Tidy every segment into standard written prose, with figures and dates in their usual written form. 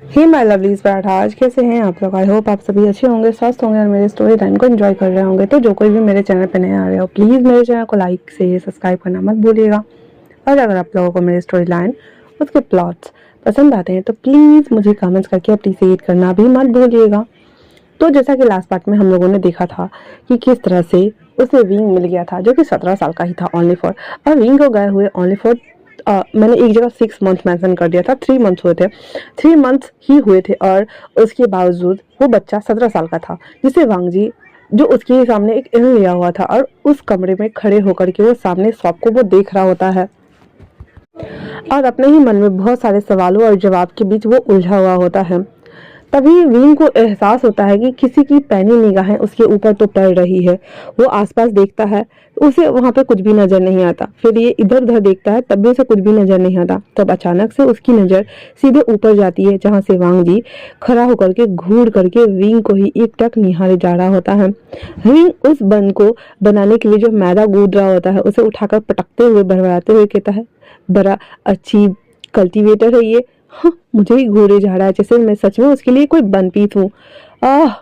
Hey my lovelies parathas, कैसे हैं आप लोग। आई होप आप सभी अच्छे होंगे, स्वस्थ होंगे और मेरे स्टोरी टाइम को एंजॉय कर रहे होंगे। तो जो कोई भी मेरे चैनल पे नए आ रहे हो, प्लीज़ मेरे चैनल को लाइक से सब्सक्राइब करना मत भूलिएगा। और अगर आप लोगों को मेरी स्टोरी लाइन, उसके प्लॉट्स पसंद आते हैं तो प्लीज़ मुझे कमेंट्स करके अप्रिसिएट करना भी मत भूलिएगा। तो जैसा कि लास्ट पार्ट में हम लोगों ने देखा था कि किस तरह से उसे विंग मिल गया था, जो कि 17 साल का ही था ओनली फॉर, और विंग को गए हुए ओनली फॉर मैंने एक जगह 6 मंथ मेंशन कर दिया था, 3 मंथ्स हुए थे, 3 मंथ्स ही हुए थे। और उसके बावजूद वो बच्चा 17 साल का था, जिसे वांग जी जो उसके सामने एक इन लिया हुआ था और उस कमरे में खड़े होकर के वो सामने सबको वो देख रहा होता है और अपने ही मन में बहुत सारे सवालों और जवाब के बीच वो उलझा हुआ होता है। तभी विंग को एहसास होता है कि किसी की पैनी निगाहें उसके ऊपर तो पड़ रही है। वो आसपास देखता है, उसे वहां पे कुछ भी नजर नहीं आता। फिर ये इधर उधर देखता है, तब भी उसे कुछ भी नजर नहीं आता। तब अचानक से उसकी नजर सीधे ऊपर जाती है, जहां से वांग जी खड़ा होकर के घूर करके विंग को ही एकटक निहारे जा रहा होता है। विंग उस बन को बनाने के लिए जो मैदा गूंद रहा होता है, उसे उठाकर पटकते हुए बड़बड़ाते हुए कहता है, बड़ा अच्छी कल्टीवेटर है ये। हाँ, मुझे ही घूरे जा रहा है जैसे मैं सच में उसके लिए कोई बन पीस हूँ। आह,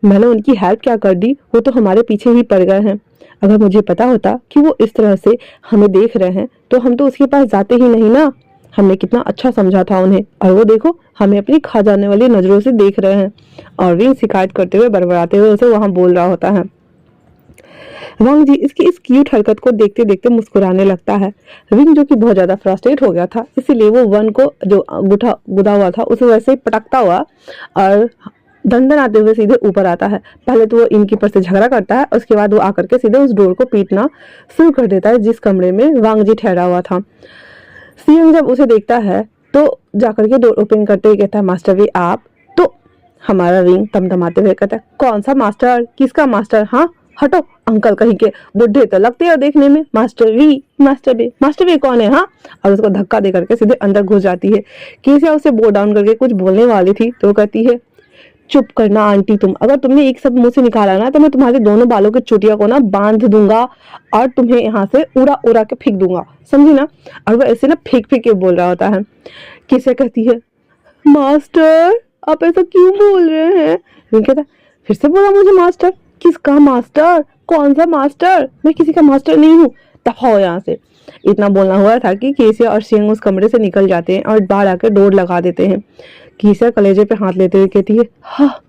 मैंने उनकी हेल्प क्या कर दी, वो तो हमारे पीछे ही पड़ गए हैं। अगर मुझे पता होता कि वो इस तरह से हमें देख रहे हैं तो हम तो उसके पास जाते ही नहीं ना। हमने कितना अच्छा समझा था उन्हें, और वो देखो हमें अपनी खा जाने वाली नजरों से देख रहे हैं। और विंग शिकायत करते हुए बड़बड़ाते हुए उसे वहां बोल रहा होता है। वांग जी इसकी इस क्यूट हरकत को देखते देखते मुस्कुराने लगता है। विंग जो कि बहुत ज्यादा फ्रस्ट्रेट हो गया था, इसीलिए वो वन को जो गुठा गुदा हुआ था उसे वैसे ही पटकता हुआ और दंदन आते हुए सीधे ऊपर आता है। पहले तो वो इनकीपर से झगड़ा करता है, उसके बाद वो आकर के सीधे उस डोर को पीटना शुरू कर देता है जिस कमरे में वांग जी ठहरा हुआ था। सीएम जब उसे देखता है तो जाकर के डोर ओपन करते ही कहता है, मास्टर भी आप। तो हमारा विंग तमतमाते हुए कहता है, कौन सा मास्टर, किसका मास्टर, हाँ हटो अंकल कहीं के, बुढ़े तो लगते हो देखने में। मास्टर वी, मास्टर वी कौन है, हाँ। और उसको धक्का दे करके सीधे अंदर घुस जाती है। केसिया उसे बो डाउन करके कुछ बोलने वाली थी तो वो कहती है, चुप करना आंटी तुम, अगर तुमने एक शब्द मुंह से निकाला ना तो मैं तुम्हारे दोनों बालों की चुटिया को ना बांध दूंगा और तुम्हें यहाँ से उड़ा उड़ा के फेंक दूंगा, समझी ना। और वो ऐसे ना फेंक फेंक के बोल रहा होता है। केसिया कहती है, मास्टर आप ऐसा क्यों बोल रहे हैं। विंग कहता है, फिर से बोला मुझे मास्टर, किसका मास्टर, कौन सा मास्टर, मैं किसी का मास्टर नहीं हूँ, दफा हो यहाँ से। इतना बोलना हुआ था कि केसिया और सिंह उस कमरे से निकल जाते हैं और बाहर आकर डोर लगा देते हैं। केसिया कलेजे पे हाथ लेते हुए कहती है, हाँ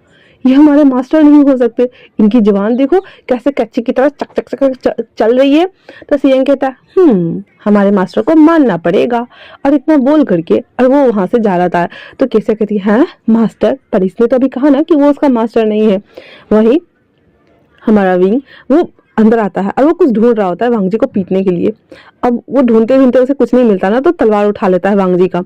ये हमारे मास्टर नहीं हो सकते, इनकी जुबान देखो कैसे कच्ची की तरह चक चक चक चल रही है। तो सीएम कहता है, हमारे मास्टर को मानना पड़ेगा। और इतना बोल करके और वो वहां से जा रहा था। तो केसिया कहती है, मास्टर, पर इसने तो अभी कहा ना कि वो उसका मास्टर नहीं है। वही हमारा विंग वो अंदर आता है और वो कुछ ढूंढ रहा होता है वांग जी को पीटने के लिए। अब वो ढूंढते ढूंढते उसे कुछ नहीं मिलता ना, तो तलवार उठा लेता है वांग जी का।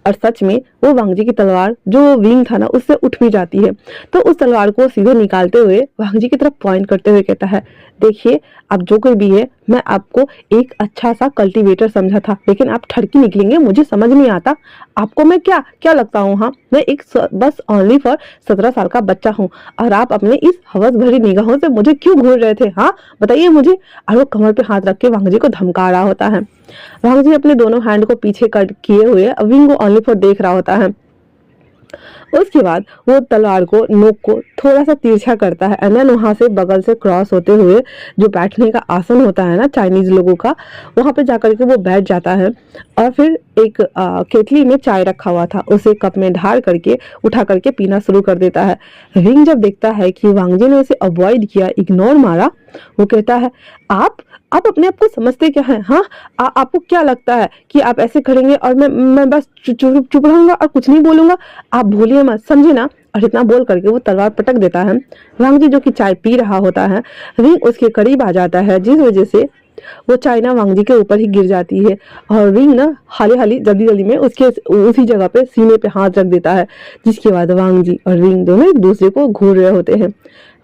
और सच में वो वांग जी की तलवार जो विंग था ना उससे उठ भी जाती है। तो उस तलवार को सीधे निकालते हुए वांग जी की तरफ पॉइंट करते हुए कहता है, देखिए आप जो कोई भी है, मैं आपको एक अच्छा सा कल्टीवेटर समझा था, लेकिन आप ठड़की निकलेंगे, मुझे समझ नहीं आता आपको मैं क्या क्या लगता हूँ। हाँ, मैं एक बस ओनली फॉर 17 साल का बच्चा हूँ और आप अपने इस हवस भरी निगाहों से मुझे क्यों घूर रहे थे, हाँ बताइए मुझे। और वो कमर पे हाथ रख के वांग जी को धमका रहा होता है। वांग जी अपने दोनों हैंड को पीछे कट किए हुए विंग को ओनली फॉर देख रहा होता है। उसके बाद वो तलवार को नोक को थोड़ा सा तिरछा करता है एंड देन वहां से बगल से क्रॉस होते हुए जो बैठने का आसन होता है ना चाइनीज लोगों का, वहां पे जाकर के वो बैठ जाता है। और फिर एक केतली में चाय रखा हुआ था, उसे कप में ढार करके उठा करके पीना शुरू कर देता है। विंग जब देखता है कि वांगजी ने उसे अवॉइड किया, इग्नोर मारा, वो कहता है, आप अपने आप को समझते क्या है, हाँ आपको क्या लगता है कि आप ऐसे करेंगे और मैं बस चुप रहूंगा और कुछ नहीं बोलूंगा, आप भूलिए मत, समझे ना। और इतना बोल करके वो तलवार पटक देता है। वांग जी जो कि चाय पी रहा होता है, विंग उसके करीब आ जाता है, जिस वजह से वो चाय ना वांग जी के ऊपर ही गिर जाती है। और विंग ना हाली हाली जल्दी जल्दी में उसके उसी जगह पे सीने पे हाथ रख देता है, जिसके बाद वांग जी और विंग दोनों एक दूसरे को घूर रहे होते हैं।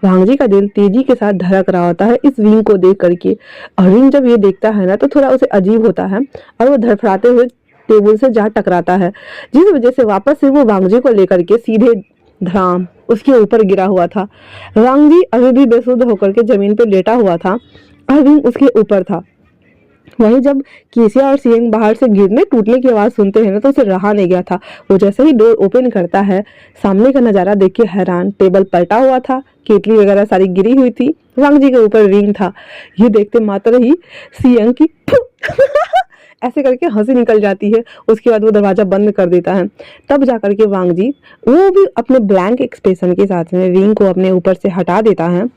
वांग जी का दिल तेजी के साथ धड़क रहा होता है इस विंग को देख करके। और विंग जब ये देखता है ना तो थोड़ा उसे अजीब होता है और वो धड़फड़ाते हुए टेबल से जा टकराता है, जिस वजह से वापस से वो वांग जी को लेकर के सीधे धड़ाम उसके ऊपर गिरा हुआ था। वांग जी अभी भी बेसुध होकर के जमीन पे लेटा हुआ था और विंग उसके ऊपर था। वहीं जब केसिया और सियंग बाहर से गिरने टूटने की आवाज सुनते हैं ना तो उसे रहा नहीं गया था। वो जैसे ही डोर ओपन करता है, सामने का नजारा देख के हैरान, टेबल पलटा हुआ था, केतली वगैरह सारी गिरी हुई थी, वांग जी के ऊपर रिंग था। ये देखते मात्र ही सियंग की ऐसे करके हंसी निकल जाती है। उसके बाद वो दरवाजा बंद कर देता है। तब जाकर के वांग जी वो भी अपने ब्लैंक एक्सप्रेशन के साथ में रिंग को अपने ऊपर से हटा देता है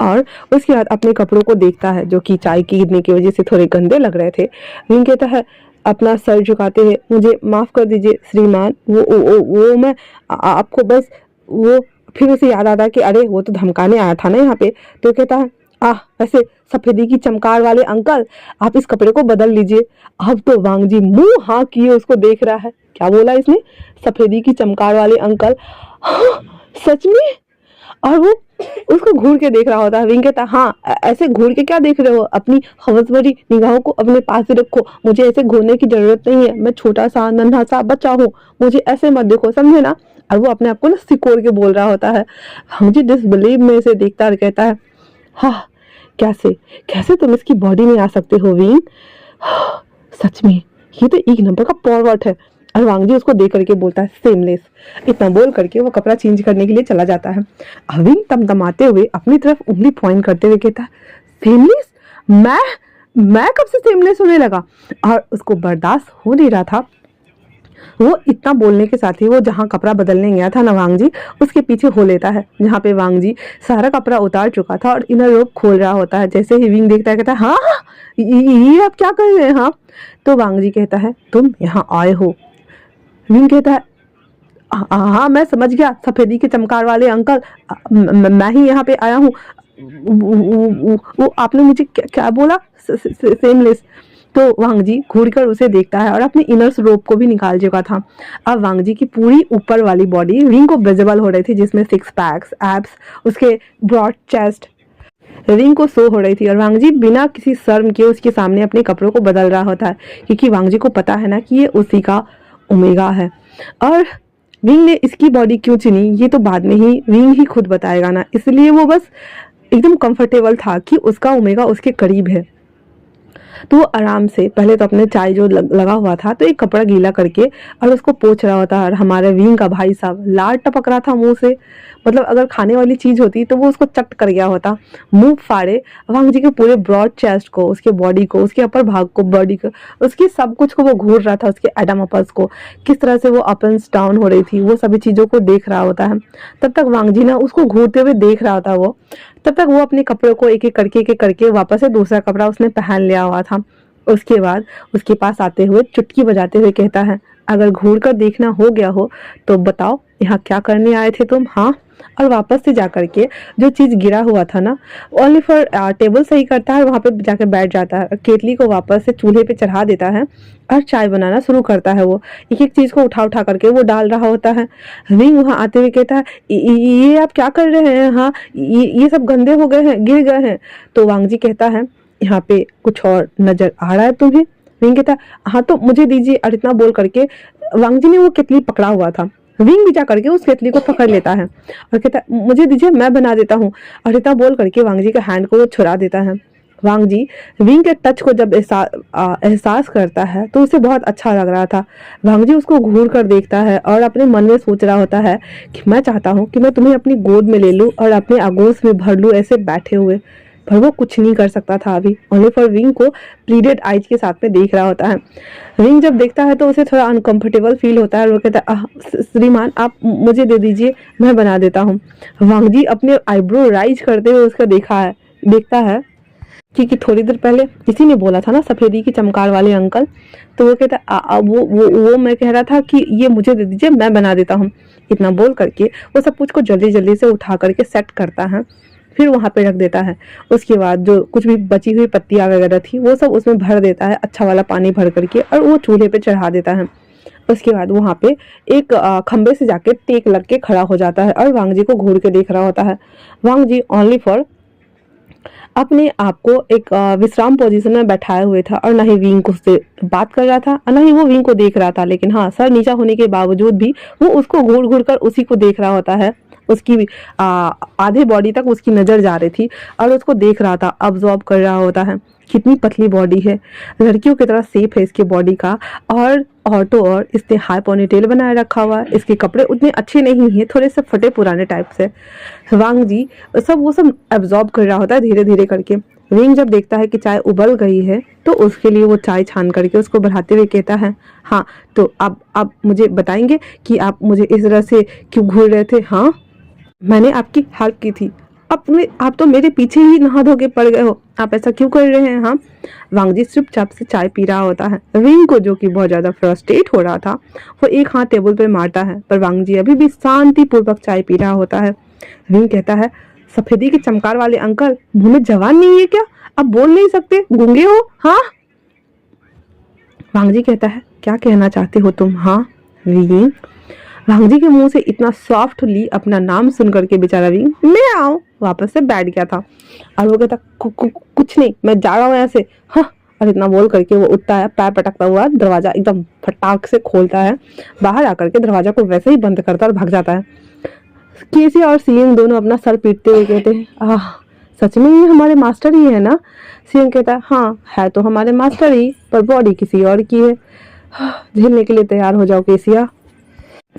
और उसके बाद अपने कपड़ों को देखता है जो कि चाय की गिरने की वजह से थोड़े गंदे लग रहे थे। रिंग कहता है अपना सर झुकाते हुए, मुझे माफ कर दीजिए श्रीमान, वो मैं आपको बस वो। फिर उसे याद आता कि अरे वो तो धमकाने आया था ना यहाँ पे। तो कहता है वैसे सफेदी की चमकार वाले अंकल, आप इस कपड़े को बदल लीजिए। अब तो वांग जी मुंह हाँ किए उसको देख रहा है। क्या बोला इसने? सफेदी की चमकार वाले अंकल। हाँ, सच में? और वो उसको घूर के देख रहा होता है। विंग कहता हाँ, ऐसे घूर के क्या देख रहे हो? अपनी हवस भरी निगाहों को अपने पास ही रखो, मुझे ऐसे घूरने की जरूरत नहीं है। मैं छोटा सा नन्हा सा बच्चा हूँ, मुझे ऐसे मत देखो, समझे ना? और वो अपने आप को ना सिकोड़ के बोल रहा होता है। मुझे डिसबिलीव में से देखता और कहता है हाँ, कैसे कैसे तुम इसकी बॉडी में आ सकते हो विंग? सच में ये तो एक नंबर का पॉरवर्ट है। और वांग जी उसको देख करके बोलता है सेमलेस। इतना बोल करके वो कपड़ा चेंज करने के लिए चला जाता है। अविंग तमतमाते हुए अपनी तरफ उंगली पॉइंट करते हुए कहता है सेमलेस? मैं कब से सेमलेस होने लगा? और उसको बर्दाश्त हो नहीं रहा था। वो इतना बोलने के साथ ही वो जहाँ कपड़ा बदलने गया था ना वांग जी, उसके पीछे हो लेता है जहाँ पे वांग जी सारा कपड़ा उतार चुका था और इनर रोप खोल रहा होता है। जैसे ही विंग देखता है कहता है हाँ, ये आप क्या कर रहे हैं? हाँ। तो वांग जी कहता है तुम यहाँ आए हो। विंग कहता है हाँ, मैं समझ गया, सफेदी के चमकार वाले अंकल, मैं ही यहाँ पे आया हूँ। वो आपने मुझे क्या बोला? सेमलेस। तो वांग जी घूर कर उसे देखता है और अपने इनर्स रोप को भी निकाल चुका था। अब वांग जी की पूरी ऊपर वाली बॉडी रिंग को विजिबल हो रही थी, जिसमें सिक्स पैक्स, एब्स, उसके ब्रॉड चेस्ट रिंग को शो हो रही थी। और वांग जी बिना किसी शर्म के उसके सामने अपने कपड़ों को बदल रहा होता है, क्योंकि वांग जी को पता है ना कि ये उसी का ओमेगा है। और विंग ने इसकी बॉडी क्यों चुनी ये तो बाद में ही विंग ही खुद बताएगा ना, इसलिए वो बस एकदम कंफर्टेबल था कि उसका ओमेगा उसके करीब है। तो वो आराम से पहले तो अपने चाय जो लगा हुआ था तो एक कपड़ा गीला करके और उसको पोंछ रहा होता है। और हमारे विंग का भाई साहब लार टपक रहा था मुंह से, मतलब अगर खाने वाली चीज होती तो वो उसको चट कर गया होता। मुंह फाड़े वांग जी के पूरे ब्रॉड चेस्ट को, उसके बॉडी को, उसके अपर भाग को, बॉडी को, उसके सब कुछ को वो घूर रहा था, उसके एडम अपल्स को किस तरह से वो अप एंड डाउन हो रही थी, वो सभी चीजों को देख रहा होता है। तब तक वांग जी ना उसको घूरते हुए देख रहा था। वो तब तक वो अपने कपड़ों को एक एक करके वापस से दूसरा कपड़ा उसने पहन लिया हुआ था। उसके बाद उसके पास आते हुए चुटकी बजाते हुए कहता है अगर घूर कर देखना हो गया हो तो बताओ यहाँ क्या करने आए थे तुम? हाँ। और वापस से जाकर के जो चीज गिरा हुआ था ना, ओनली फॉर टेबल सही करता है, वहां पे जाकर बैठ जाता है, केतली को वापस से चूल्हे पे चढ़ा देता है और चाय बनाना शुरू करता है। वो एक एक चीज को उठा उठा करके वो डाल रहा होता है। विंग वहां आते हुए कहता है ये आप क्या कर रहे हैं? हाँ, ये सब गंदे हो गए हैं, गिर गए हैं। तो वांग जी कहता है यहाँ पे कुछ और नजर आ रहा है तुम्हें? विंग कहता है हाँ तो मुझे दीजिए। और इतना बोल करके वांग जी ने वो केतली पकड़ा हुआ था, विंग भी जा करके उस केतली को पकड़ लेता है और कहता है मुझे दीजिए, मैं बना देता हूँ। और इतना बोल करके वांग जी का हैंड को वो छुड़ा देता है। वांग जी विंग के टच को जब एहसास करता है तो उसे बहुत अच्छा लग रहा था। वांग जी उसको घूर कर देखता है और अपने मन में सोच रहा होता है कि मैं चाहता हूँ कि मैं तुम्हें अपनी गोद में ले लूँ और अपने आगोश में भर लूँ ऐसे बैठे हुए। पर वो कुछ नहीं कर सकता था अभी, ओनली फॉर विंग को प्लीडेड आइज के साथ में देख रहा होता है। विंग जब देखता है तो उसे थोड़ा अनकंफर्टेबल फील होता है और वो कहता है श्रीमान आप मुझे दे दीजिए, मैं बना देता हूँ। वांग जी अपने आईब्रो राइज करते हुए उसका देखता है क्योंकि थोड़ी देर पहले इसी ने बोला था ना सफेदी की चमकार वाले अंकल। तो वो कहता है वो मैं कह रहा था कि ये मुझे दे दीजिए, मैं बना देता हूँ। इतना बोल करके वो सब कुछ को जल्दी जल्दी से उठा करके सेट करता है, फिर वहां पे रख देता है। उसके बाद जो कुछ भी बची हुई पत्तियां वगैरह थी वो सब उसमें भर देता है, अच्छा वाला पानी भर करके, और वो चूल्हे पे चढ़ा देता है। उसके बाद वहां पे एक खंबे से जाके टेक लग के खड़ा हो जाता है और वांग जी को घूर के देख रहा होता है। वांग जी ओनली फॉर अपने आप को एक विश्राम पोजीशन में बैठाए हुए था और ना ही विंग को उससे बात कर रहा था और ना ही वो विंग को देख रहा था। लेकिन हाँ, सर नीचा होने के बावजूद भी वो उसको घूर घूर कर उसी को देख रहा होता है। उसकी आधे बॉडी तक उसकी नजर जा रही थी और उसको देख रहा था, अब्जॉर्ब कर रहा होता है। कितनी पतली बॉडी है, लड़कियों की तरह शेप है इसकी बॉडी का। और तो और इसने हाई पोनीटेल बनाए रखा हुआ है। इसके कपड़े उतने अच्छे नहीं हैं, थोड़े से फटे पुराने टाइप से। वांग जी वो सब एब्जॉर्ब कर रहा होता है धीरे धीरे करके। विंग जब देखता है कि चाय उबल गई है तो उसके लिए वो चाय छान करके उसको बढ़ाते हुए कहता है, हाँ तो आप मुझे बताएंगे कि आप मुझे इस तरह से क्यों घूर रहे थे? हाँ, मैंने आपकी हेल्प की थी, आप तो मेरे पीछे ही नहा धो के पड़ गए हो, आप ऐसा क्यों कर रहे हैं? हाँ। वांग जी चुपचाप से चाय पी रहा होता है। विंग को जो कि बहुत ज्यादा फ्रस्ट्रेट हो रहा था, वो एक हाथ टेबल पे मारता है, पर वांग जी अभी भी शांति पूर्वक चाय पी रहा होता है। विंग कहता है, सफेदी के चमकार वाले अंकल, मुंह में जवान नहीं है क्या? आप बोल नहीं सकते, गूंगे हो? हाँ। वांग जी कहता है, क्या कहना चाहते हो तुम? हाँ। विंग वांग जी के मुंह से इतना सॉफ्टली अपना नाम सुन करके बेचारा विंग मैं आऊं वापस से बैठ गया था। और वो कहता, कुछ नहीं, मैं जा रहा हूँ यहाँ से। हाँ। और इतना बोल करके वो उठता है, पैर पटकता हुआ दरवाजा एकदम फटाक से खोलता है, बाहर आकर के दरवाजा को वैसे ही बंद करता और भाग जाता है। केसी और सीएम दोनों अपना सर पीटते हुए कहते हैं, आह, सच में ये हमारे मास्टर ही है ना? सीएम कहता है, हाँ है तो हमारे मास्टर ही, पर बॉडी किसी और की है। झेलने के लिए तैयार हो जाओ केसिया।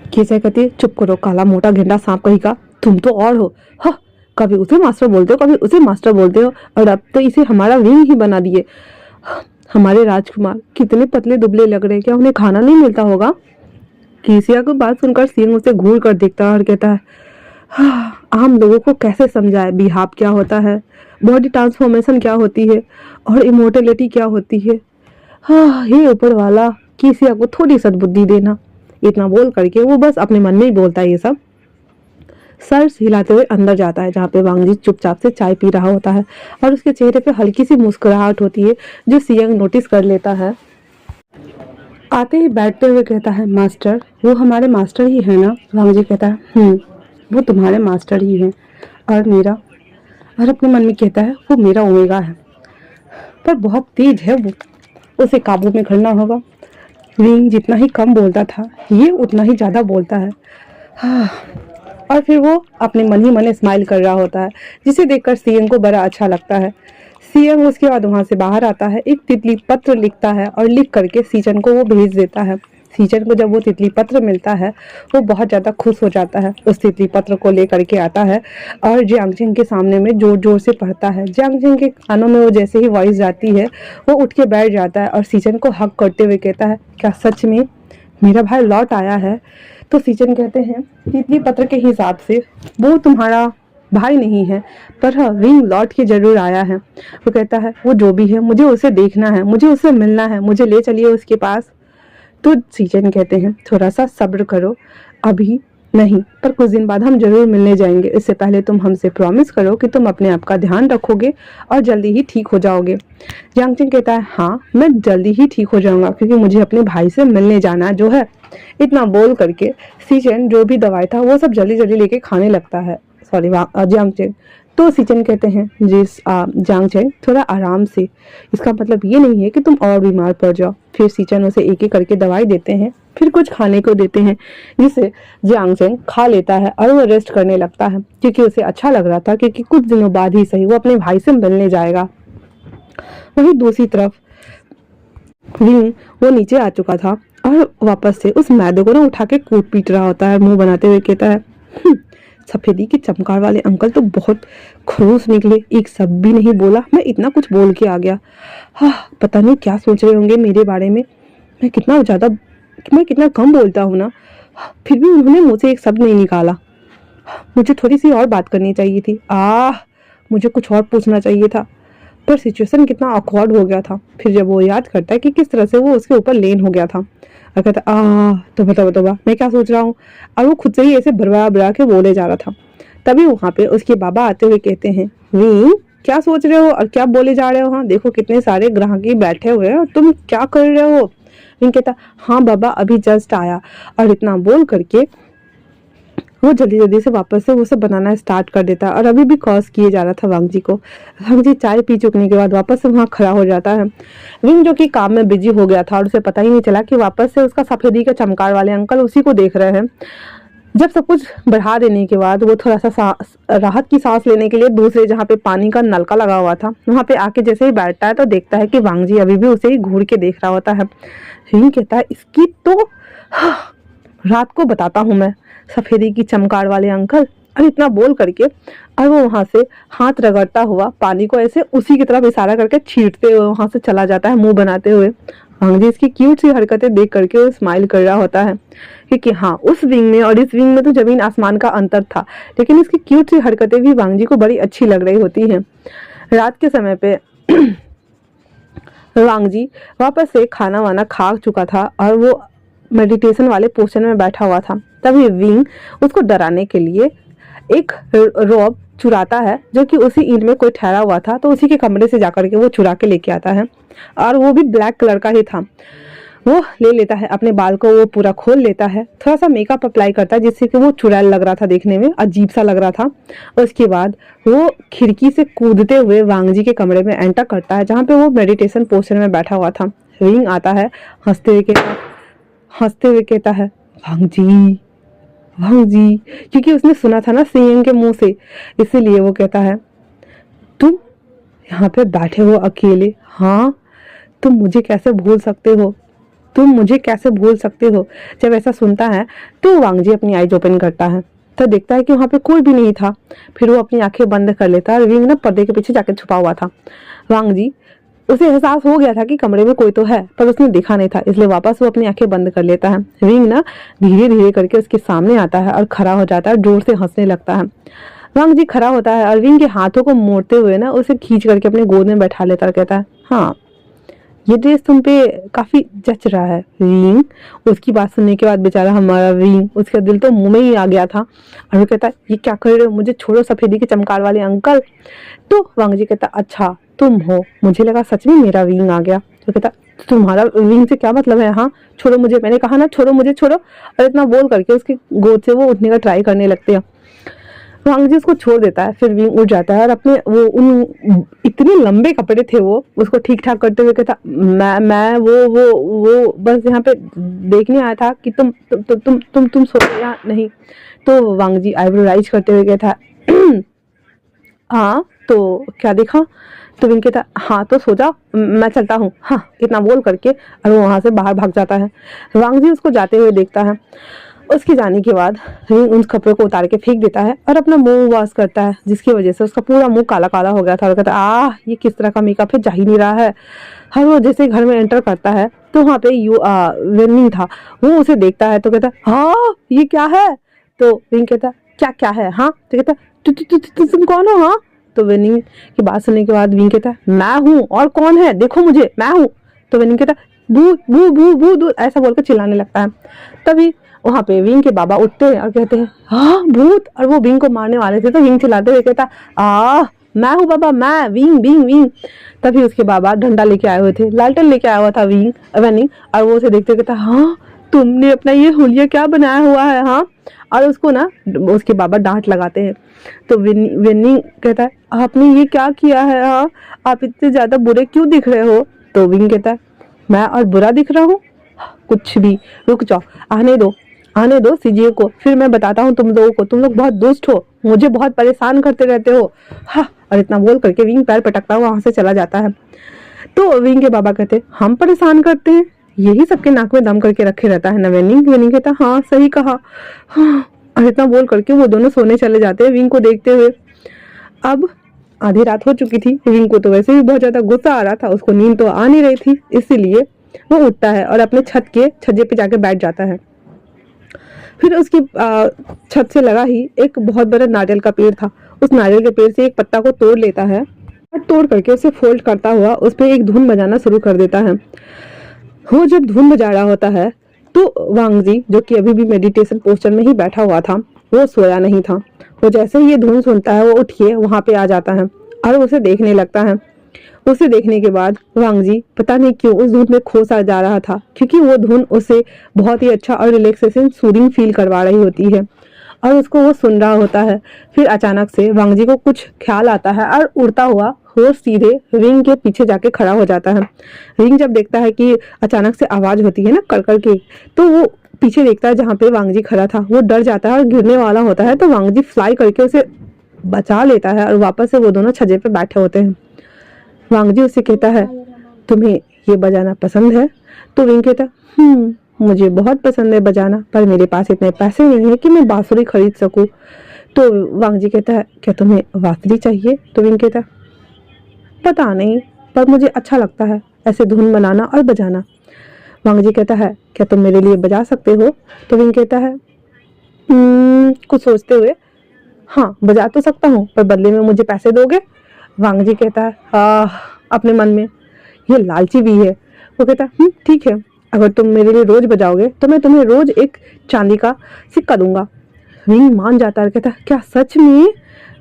केसिया कहती है, चुप करो काला मोटा गेंडा सांप कहीं का, तुम तो और हो। हाँ, कभी उसे मास्टर बोलते हो, कभी उसे मास्टर बोलते हो, और अब तो इसे हमारा विंग ही बना दिए। हमारे राजकुमार कितने पतले दुबले लग रहे हैं, क्या उन्हें खाना नहीं मिलता होगा? केसिया को बात सुनकर सीएम उसे घूर कर देखता है और कहता है, आम लोगों को कैसे समझाए बिहाव क्या होता है, बॉडी ट्रांसफॉर्मेशन क्या होती है, और इमोर्टेलिटी क्या होती है। हाँ, हे ऊपर वाला, केसिया को थोड़ी सद्बुद्धि देना। इतना बोल करके वो बस अपने मन में ही बोलता है ये सब। सर हिलाते हुए अंदर जाता है, जहाँ पे वांग जी चुपचाप से चाय पी रहा होता है, और उसके चेहरे पे हल्की सी मुस्कुराहट होती है जो सियंग नोटिस कर लेता है। आते ही बैठते हुए कहता है, मास्टर, वो हमारे मास्टर ही है ना? वांग जी कहता है, वो तुम्हारे मास्टर ही है, और मेरा, और अपने मन में कहता है, वो मेरा ओमेगा है, पर बहुत तेज है वो, उसे काबू में करना होगा। विंग जितना ही कम बोलता था, ये उतना ही ज्यादा बोलता है। और फिर वो अपने मन ही मन स्माइल कर रहा होता है, जिसे देखकर सीएम को बड़ा अच्छा लगता है। सीएम उसके बाद वहां से बाहर आता है, एक तितली पत्र लिखता है और लिख करके सीचन को वो भेज देता है। सीचन को जब वो तितली पत्र मिलता है, वो बहुत ज्यादा खुश हो जाता है, उस तितली पत्र को लेकर के आता है और जियांगजिंग के सामने में जोर जोर से पढ़ता है। जियांगजिंग के कानों में वो जैसे ही वॉइस जाती है, वो उठ के बैठ जाता है और सीचन को हक करते हुए कहता है, क्या सच में मेरा भाई लौट आया है? तो सीचन कहते हैं, तितली पत्र के हिसाब से वो तुम्हारा भाई नहीं है, पर हाँ, विंग लौट के जरूर आया है। वो कहता है, वो जो भी है, मुझे उसे देखना है, मुझे उससे मिलना है, मुझे ले चलिए उसके पास। तो सीचन कहते हैं, थोड़ा सा सब्र करो, अभी नहीं, पर कुछ दिन बाद हम जरूर मिलने जाएंगे। इससे पहले तुम हमसे प्रॉमिस करो कि तुम अपने आप का ध्यान रखोगे और जल्दी ही ठीक हो जाओगे। जियांगजिंग कहता है, हाँ मैं जल्दी ही ठीक हो जाऊंगा, क्योंकि मुझे अपने भाई से मिलने जाना जो है। इतना बोल करके सीचन जो भी दवाई था वो सब जल्दी जल्दी लेके खाने लगता है। सॉरी, जियांगजिंग। तो सीचन कहते हैं, जी जियांगजिंग, थोड़ा आराम से, इसका मतलब ये नहीं है कि तुम और बीमार पड़ जाओ। फिर सीचन उसे एक एक करके दवाई देते हैं, फिर कुछ खाने को देते हैं, जिसे जियांगजिंग खा लेता है और वो रेस्ट करने लगता है, क्योंकि उसे अच्छा लग रहा था, क्योंकि कुछ दिनों बाद ही सही वो अपने भाई से मिलने जाएगा। वहीं दूसरी तरफ विंग वो नीचे आ चुका था और वापस से उस मैदे को ना उठा के कूट पीट रहा होता है, मुंह बनाते हुए कहता है, सफेदी के चमकार वाले अंकल तो बहुत खड़ूस निकले, एक शब्द भी नहीं बोला, मैं इतना कुछ बोल के आ गया। हाँ, पता नहीं क्या सोच रहे होंगे मेरे बारे में, मैं कितना कम बोलता हूँ ना, फिर भी उन्होंने मुझसे एक शब्द नहीं निकाला। मुझे थोड़ी सी और बात करनी चाहिए थी, मुझे कुछ और पूछना चाहिए था, पर सिचुएशन कितना ऑकवर्ड हो गया था। फिर जब वो याद करता है कि किस तरह से वो उसके ऊपर लेन हो गया था, और कहता, तोबा मैं क्या सोच रहा हूँ, और वो खुद से ही ऐसे भरवा के बोले जा रहा था। तभी वहां पे उसके बाबा आते हुए कहते हैं, विंग क्या सोच रहे हो और क्या बोले जा रहे हो? हाँ देखो, कितने सारे ग्राहक बैठे हुए हैं और तुम क्या कर रहे हो? विंग कहता, हाँ बाबा, अभी जस्ट आया। और इतना बोल करके वो जल्दी जल्दी से वापस से वो सब बनाना स्टार्ट कर देता है, और अभी भी कॉज किए जा रहा था वांग जी को। वांग जी चाय पी चुकने के बाद वापस से वहाँ खड़ा हो जाता है। विंग जो कि काम में बिजी हो गया था और उसे पता ही नहीं चला कि वापस से उसका सफेदी के चमकार वाले अंकल उसी को देख रहे हैं। जब सब कुछ बढ़ा देने के बाद वो थोड़ा सा राहत की सांस लेने के लिए दूसरे जहाँ पे पानी का नलका लगा हुआ था वहां पे आके जैसे ही बैठता है तो देखता है कि वांग जी अभी भी उसे ही घूर के देख रहा होता है। यही कहता है इसकी तो रात को बताता हूँ मैं सफेदी की चमकार वाले अंकल। और इतना बोल करके और वो वहां से हाथ रगड़ता हुआ पानी को ऐसे उसी की तरफ इशारा करके छींटते हुए वहां से चला जाता है मुंह बनाते हुए। वांग जी इसकी क्यूट सी हरकतें देख करके वो स्माइल कर रहा होता है क्योंकि हाँ उस विंग में और इस विंग में तो जमीन आसमान का अंतर था, लेकिन इसकी क्यूट सी हरकतें भी वांग जी को बड़ी अच्छी लग रही होती हैं। रात के समय पे वांग जी वापस से खाना वाना खा चुका था और वो मेडिटेशन वाले पोस्चर में बैठा हुआ था। तभी विंग उसको डराने के लिए एक रॉब चुराता है जो कि उसी ईंट में कोई ठहरा हुआ था, तो उसी के कमरे से जाकर के वो चुरा के लेके आता है और वो भी ब्लैक कलर का ही था। वो ले लेता है अपने बाल को, वो पूरा खोल लेता है, थोड़ा सा मेकअप अप्लाई करता है जिससे कि वो चुड़ैल लग रहा था, देखने में अजीब सा लग रहा था। उसके बाद वो खिड़की से कूदते हुए वांग जी के कमरे में एंटर करता है जहाँ पे वो मेडिटेशन पोस्चर में बैठा हुआ था। विंग आता है हंसते हुए कहता है वांग जी, क्योंकि उसने सुना था ना सीएम के मुंह से, इसीलिए वो कहता है तुम यहाँ पे बैठे हो अकेले, हाँ तुम मुझे कैसे भूल सकते हो, तुम मुझे कैसे भूल सकते हो। जब ऐसा सुनता है तो वांग जी अपनी आईज ओपन करता है तो देखता है कि वहां पे कोई भी नहीं था। फिर वो अपनी आंखें बंद कर लेता है और विंग ना पर्दे के पीछे जाकर छुपा हुआ था। वांग जी उसे एहसास हो गया था कि कमरे में कोई तो है, पर उसने देखा नहीं था, इसलिए वापस वो अपनी आंखें बंद कर लेता है। विंग ना धीरे धीरे करके उसके सामने आता है और खड़ा हो जाता है, जोर से हंसने लगता है। वांग जी खड़ा होता है और विंग के हाथों को मोड़ते हुए ना उसे खींच करके अपने गोद में बैठा लेता और कहता है हाँ ये ड्रेस तुम पे काफी जच रहा है विंग। उसकी बात सुनने के बाद बेचारा हमारा विंग, उसका दिल तो मुंह में ही आ गया था और वो कहता है ये क्या कर रहे हो, मुझे छोड़ो सफेदी के चमकार वाले अंकल। तो वांग जी कहता अच्छा तुम हो, मुझे लगा सच में मेरा विंग आ गया। तो कहता तुम्हारा विंग से क्या मतलब है, हाँ छोड़ो मुझे, मैंने कहा ना छोड़ो मुझे छोड़ो। और इतना बोल करके उसकी गोद से वो उठने का ट्राई करने लगते हैं। वांग जी उसको छोड़ देता है, फिर विंग उठ जाता है और अपने वो उन इतने लंबे कपड़े थे वो उसको ठीक ठाक करते हुए कहता मैं वो बस यहाँ पे देखने आया था कि तुम सो या नहीं। तो वांग जी आईब्रो राइज करते हुए कहता हाँ तो क्या देखा। तो विंग कहता हाँ तो सो जा, मैं चलता हूँ, हाँ इतना बोल करके और वो वहां से बाहर भाग जाता है। वांग जी उसको जाते हुए देखता है। उसके जाने के बाद विंग उन कपड़ों को उतार के फेंक देता है और अपना मुंह वॉश करता है, जिसकी वजह से उसका पूरा मुंह काला काला हो गया था और कहता ये किस तरह का मेकअप है, जा ही नहीं रहा है। हर वो जैसे घर में एंटर करता है तो वहाँ पे विन्नी था, वो उसे देखता है तो कहता हाँ ये क्या है। तो विंग कहता क्या क्या है, हाँ तो कहता तुम कौन हो, हाँ। तो विनिंग की बात सुनने के बाद विंग कहता मैं हूँ और कौन है, देखो मुझे मैं हूँ। तो विनिंग कहता भू भू भू भू भू ऐसा बोलकर चिल्लाने लगता है। तभी वहां पे विंग के बाबा उठते हैं और कहते हैं हाँ भूत, और वो विंग को मारने वाले थे। तो विंग चिल्लाते हुए कहता मैं हूँ बाबा, मैं विंग विंग विंग। तभी उसके बाबा डंडा लेके आए हुए थे, लालटेन लेके आया हुआ था विनिंग, और वो उसे देखते कहता हाँ तुमने अपना ये हुलिया क्या बनाया हुआ है, हाँ। और उसको ना उसके बाबा डांट लगाते हैं। तो विन्नी कहता है आपने ये क्या किया है, हाँ आप इतने ज्यादा बुरे क्यों दिख रहे हो। तो विंग कहता है मैं और बुरा दिख रहा हूँ, कुछ भी, रुक जाओ, आने दो सीजीए को, फिर मैं बताता हूँ तुम लोगों को, तुम लोग बहुत दुष्ट हो, मुझे बहुत परेशान करते रहते हो, हाँ। और इतना बोल करके विंग पैर पटकता हुआ वहां से चला जाता है। तो विंग के बाबा कहते हम परेशान करते हैं, यही सबके नाक में दम करके रखे रहता है ना विनिंग कहता हाँ सही कहा, हाँ। और इतना बोल करके वो दोनों सोने चले जाते हैं विंग को देखते हुए। अब आधी रात हो चुकी थी, विंग को तो वैसे भी बहुत ज्यादा गुस्सा आ रहा था, उसको नींद तो आ नहीं रही थी, इसीलिए वो उठता है और अपने छज्जे पे जाके बैठ जाता है। फिर उसकी छत से लगा ही एक बहुत बड़ा नारियल का पेड़ था, उस नारियल के पेड़ से एक पत्ता को तोड़ लेता है और तोड़ करके उसे फोल्ड करता हुआ उस पर एक धुन बजाना शुरू कर देता है। वो जब धुन बजा रहा होता है तो वांग जी, जो कि अभी भी मेडिटेशन पोस्चर में ही बैठा हुआ था, वो सोया नहीं था। वो जैसे ही ये धुन सुनता है वो उठ के वहां पे आ जाता है और उसे देखने लगता है। उसे देखने के बाद वांग जी पता नहीं क्यों उस धुन में खो सा जा रहा था, क्योंकि वो धुन उसे बहुत ही अच्छा और रिलैक्सेशन सूदिंग फील करवा रही होती है और उसको वो सुन रहा होता है। फिर अचानक से वांग जी को कुछ ख्याल आता है और उड़ता हुआ वो सीधे विंग के पीछे जाके खड़ा हो जाता है। विंग जब देखता है कि अचानक से आवाज होती है ना कड़कड़ की, तो वो पीछे देखता है जहाँ पे वांग जी खड़ा था, वो डर जाता है और गिरने वाला होता है, तो वांग जी फ्लाई करके उसे बचा लेता है और वापस से वो दोनों छज्जे पे बैठे होते हैं। वांग जी उससे कहता है तुम्हें ये बजाना पसंद है? तो विंग कहता है मुझे बहुत पसंद है बजाना, पर मेरे पास इतने पैसे नहीं है कि मैं बांसुरी खरीद सकूं। तो वांग जी कहता है क्या तुम्हें बांसुरी चाहिए? तो विंग कहता है पता नहीं, पर मुझे अच्छा लगता है ऐसे धुन बनाना और बजाना। वांग जी कहता है क्या तुम मेरे लिए बजा सकते हो? तो विंग कहता है कुछ सोचते हुए हाँ बजा तो सकता हूँ, पर बदले में मुझे पैसे दोगे? वांग जी कहता है अपने मन में ये लालची भी है। वो कहता है ठीक है, अगर तुम मेरे लिए रोज बजाओगे तो मैं तुम्हें रोज एक चांदी का सिक्का दूंगा। विंग मान जाता है, कहता है क्या सच में?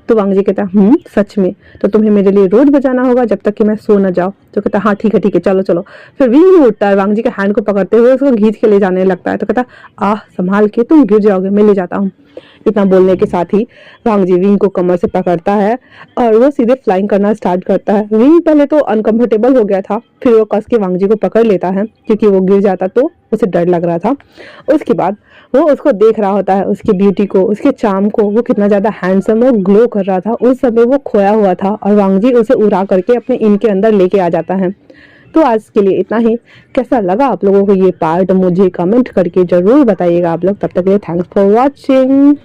तो वांग जी कहता है सच में, तो तुम्हें मेरे लिए रोज बजाना होगा जब तक कि मैं सो न जाऊं। तो कहता है हाँ ठीक है चलो चलो। फिर विंग भी उठता है, वांग जी के हैंड को पकड़ते हुए उसको खींच के ले जाने लगता है। तो कहता है संभाल के, तुम गिर जाओगे, मैं ले जाता हूँ। इतना बोलने के साथ ही वांग जी विंग को कमर से पकड़ता है और वो सीधे फ्लाइंग करना स्टार्ट करता है। विंग पहले तो अनकंफर्टेबल हो गया था, फिर वो कस के वांग जी को पकड़ लेता है क्योंकि वो गिर जाता तो उसे डर लग रहा था। उसके बाद वो उसको देख रहा होता है, उसकी ब्यूटी को, उसके चार्म को, वो कितना ज्यादा हैंडसम और ग्लो कर रहा था। उस समय वो खोया हुआ था और वांग जी उसे उड़ा करके अपने इनके अंदर लेके आ जाता है। तो आज के लिए इतना ही। कैसा लगा आप लोगों को ये पार्ट मुझे कमेंट करके जरूर बताइएगा आप लोग। तब तक के लिए थैंक्स फॉर वॉचिंग।